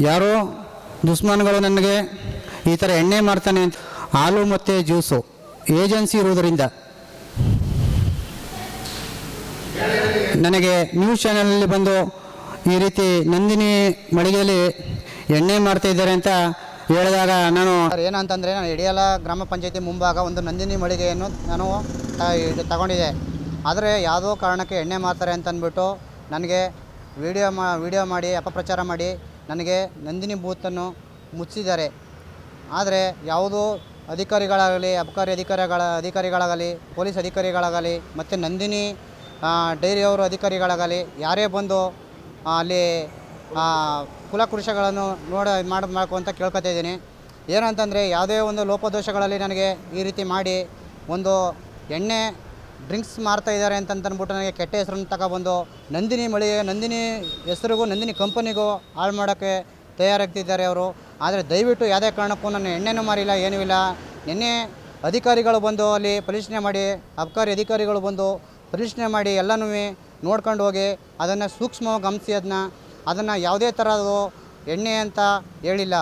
ಯಾರೋ ದುಶ್ಮನ್ಗಳು ನನಗೆ ಈ ಥರ ಎಣ್ಣೆ ಮಾರ್ತಾನೆ ಅಂತ ಹಾಲು ಮತ್ತು ಜ್ಯೂಸು ಏಜೆನ್ಸಿ ಇರುವುದರಿಂದ ನನಗೆ ನ್ಯೂಸ್ ಚಾನಲಲ್ಲಿ ಬಂದು ಈ ರೀತಿ ನಂದಿನಿ ಮಳಿಗೆಯಲ್ಲಿ ಎಣ್ಣೆ ಮಾರ್ತಾಯಿದ್ದಾರೆ ಅಂತ ಹೇಳಿದಾಗ ನಾನು ಏನಂತಂದರೆ ನಾನು ಯಡಿಯಾಲ ಗ್ರಾಮ ಪಂಚಾಯತಿ ಮುಂಭಾಗ ಒಂದು ನಂದಿನಿ ಮಳಿಗೆಯನ್ನು ನಾನು ತಗೊಂಡಿದ್ದೆ. ಆದರೆ ಯಾವುದೋ ಕಾರಣಕ್ಕೆ ಎಣ್ಣೆ ಮಾರ್ತಾರೆ ಅಂತ ಅಂದ್ಬಿಟ್ಟು ನನಗೆ ವಿಡಿಯೋ ಮಾಡಿ ಅಪಪ್ರಚಾರ ಮಾಡಿ ನನಗೆ ನಂದಿನಿ ಬೂತನ್ನು ಮುಚ್ಚಿದ್ದಾರೆ. ಆದರೆ ಯಾವುದೋ ಅಧಿಕಾರಿಗಳಾಗಲಿ ಅಬಕಾರಿ ಅಧಿಕಾರಿಗಳಾಗಲಿ ಪೊಲೀಸ್ ಅಧಿಕಾರಿಗಳಾಗಲಿ ಮತ್ತು ನಂದಿನಿ ಡೈರಿಯವರು ಅಧಿಕಾರಿಗಳಾಗಲಿ ಯಾರೇ ಬಂದು ಅಲ್ಲಿ ಕುಲಕೃಷಗಳನ್ನು ಮಾಡಬೇಕು ಅಂತ ಕೇಳ್ಕೊತಾ ಇದ್ದೀನಿ. ಏನಂತಂದರೆ ಯಾವುದೇ ಒಂದು ಲೋಪದೋಷಗಳಲ್ಲಿ ನನಗೆ ಈ ರೀತಿ ಮಾಡಿ ಒಂದು ಎಣ್ಣೆ ಡ್ರಿಂಕ್ಸ್ ಮಾರ್ತಾಯಿದ್ದಾರೆ ಅಂತಂದ್ಬಿಟ್ಟು ನನಗೆ ಕೆಟ್ಟ ಹೆಸರನ್ನು ತಗೊಬಂದು ನಂದಿನಿ ಮಳಿಗೆ ನಂದಿನಿ ಹೆಸರಿಗೂ ನಂದಿನಿ ಕಂಪನಿಗೂ ಹಾಳು ಮಾಡೋಕ್ಕೆ ತಯಾರಾಗ್ತಿದ್ದಾರೆ ಅವರು. ಆದರೆ ದಯವಿಟ್ಟು ಯಾವುದೇ ಕಾರಣಕ್ಕೂ ನನ್ನ ಎಣ್ಣೆನೂ ಮಾರಿಲ್ಲ, ಏನೂ ಇಲ್ಲ. ನಿನ್ನೆ ಅಧಿಕಾರಿಗಳು ಬಂದು ಅಲ್ಲಿ ಪರಿಶೀಲನೆ ಮಾಡಿ ಅಬಕಾರಿ ಅಧಿಕಾರಿಗಳು ಬಂದು ಪರಿಶೀಲನೆ ಮಾಡಿ ಎಲ್ಲನೂ ನೋಡ್ಕೊಂಡು ಹೋಗಿ ಅದನ್ನು ಸೂಕ್ಷ್ಮವಾಗಿ ಗಮನಿಸಿ ಅದನ್ನು ಯಾವುದೇ ಥರದ್ದು ಎಣ್ಣೆ ಅಂತ ಹೇಳಿಲ್ಲ.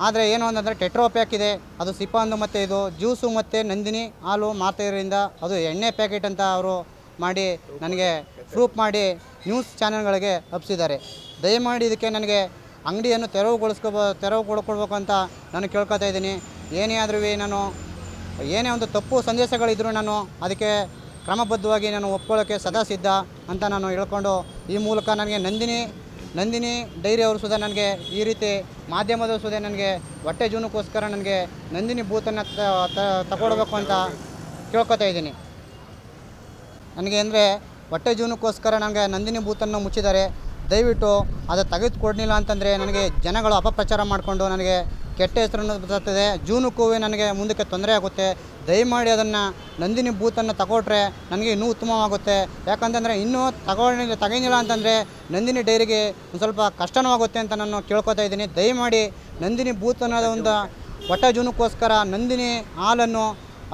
ಆದರೆ ಏನು ಅಂತಂದರೆ ಟೆಟ್ರೋಪ್ಯಾಕ್ ಇದೆ, ಅದು ಸಿಪಾಂದು ಮತ್ತು ಇದು ಜ್ಯೂಸು ಮತ್ತು ನಂದಿನಿ ಹಾಲು ಮಾರ್ತಾಯಿರೋದ್ರಿಂದ ಅದು ಎಣ್ಣೆ ಪ್ಯಾಕೆಟ್ ಅಂತ ಅವರು ಮಾಡಿ ನನಗೆ ಪ್ರೂಫ್ ಮಾಡಿ ನ್ಯೂಸ್ ಚಾನೆಲ್ಗಳಿಗೆ ಹಬ್ಬಿಸಿದ್ದಾರೆ. ದಯಮಾಡಿ ಇದಕ್ಕೆ ನನಗೆ ಅಂಗಡಿಯನ್ನು ತೆರವುಗೊಳ್ಕೊಳ್ಬೇಕು ಅಂತ ನಾನು ಕೇಳ್ಕೊತಾ ಇದ್ದೀನಿ. ಏನೇ ಆದ್ರೂ ನಾನು ಏನೇ ಒಂದು ತಪ್ಪು ಸಂದೇಶಗಳಿದ್ದರೂ ನಾನು ಅದಕ್ಕೆ ಕ್ರಮಬದ್ಧವಾಗಿ ನಾನು ಒಪ್ಕೊಳ್ಳೋಕ್ಕೆ ಸದಾ ಸಿದ್ಧ ಅಂತ ನಾನು ಹೇಳ್ಕೊಂಡು ಈ ಮೂಲಕ ನನಗೆ ನಂದಿನಿ ಡೈರಿ ಅವರು ಸುಧಾ ನನಗೆ ಈ ರೀತಿ ಮಾಧ್ಯಮದವರು ಸುಧಾ ನನಗೆ ಹೊಟ್ಟೆ ಜೀವನಕ್ಕೋಸ್ಕರ ನನಗೆ ನಂದಿನಿ ಬೂತನ್ನು ತಗೊಳ್ಬೇಕು ಅಂತ ಕೇಳ್ಕೊತಾ ಇದ್ದೀನಿ. ನನಗೆ ಅಂದರೆ ಹೊಟ್ಟೆ ಜೀವನಕ್ಕೋಸ್ಕರ ನನಗೆ ನಂದಿನಿ ಬೂತನ್ನು ಮುಚ್ಚಿದ್ದಾರೆ. ದಯವಿಟ್ಟು ಅದು ತೆಗೆದುಕೊಡ್ಲಿಲ್ಲ ಅಂತಂದರೆ ನನಗೆ ಜನಗಳು ಅಪಪ್ರಚಾರ ಮಾಡಿಕೊಂಡು ನನಗೆ ಕೆಟ್ಟ ಹೆಸರನ್ನು ಬರ್ತದೆ, ಜೀವನಕ್ಕೂ ನನಗೆ ಮುಂದಕ್ಕೆ ತೊಂದರೆ ಆಗುತ್ತೆ. ದಯಮಾಡಿ ಅದನ್ನು ನಂದಿನಿ ಬೂತನ್ನು ತಗೊಟ್ರೆ ನನಗೆ ಇನ್ನೂ ಉತ್ತಮವಾಗುತ್ತೆ. ಯಾಕಂತಂದರೆ ಇನ್ನೂ ತಗೊಂಡಿಲ್ಲ ಅಂತಂದರೆ ನಂದಿನಿ ಡೈರಿಗೆ ಒಂದು ಸ್ವಲ್ಪ ಕಷ್ಟನೂ ಆಗುತ್ತೆ ಅಂತ ನಾನು ಕೇಳ್ಕೊತಾ ಇದ್ದೀನಿ. ದಯಮಾಡಿ ನಂದಿನಿ ಬೂತ್ ಅನ್ನೋದು ಒಂದು ಹೊಟ್ಟೆ ಜೀವನಕ್ಕೋಸ್ಕರ ನಂದಿನಿ ಹಾಲನ್ನು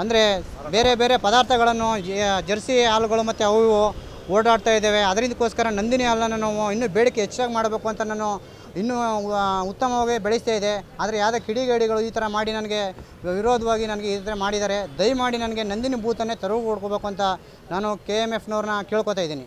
ಅಂದರೆ ಬೇರೆ ಬೇರೆ ಪದಾರ್ಥಗಳನ್ನು ಜರ್ಸಿ ಹಾಲುಗಳು ಮತ್ತು ಅವು ಓಡಾಡ್ತಾ ಇದ್ದೇವೆ. ಅದರಿಂದಕ್ಕೋಸ್ಕರ ನಂದಿನಿ ಹಾಲನ್ನು ನಾವು ಇನ್ನೂ ಬೇಡಿಕೆ ಹೆಚ್ಚಾಗಿ ಮಾಡಬೇಕು ಅಂತ ನಾನು ಇನ್ನೂ ಉತ್ತಮವಾಗಿ ಬೆಳೆಸ್ತಾ ಇದೆ. ಆದರೆ ಯಾವುದೇ ಕಿಡಿಗೇಡಿಗಳು ಈ ಥರ ಮಾಡಿ ನನಗೆ ವಿರೋಧವಾಗಿ ನನಗೆ ಈ ಥರ ಮಾಡಿದ್ದಾರೆ. ದಯಮಾಡಿ ನನಗೆ ನಂದಿನಿ ಬೂತನ್ನೇ ತೆರವುಗೊಳ್ಕೋಬೇಕು ಅಂತ ನಾನು KMFನವ್ರನ್ನ ಕೇಳ್ಕೊತಾ ಇದ್ದೀನಿ.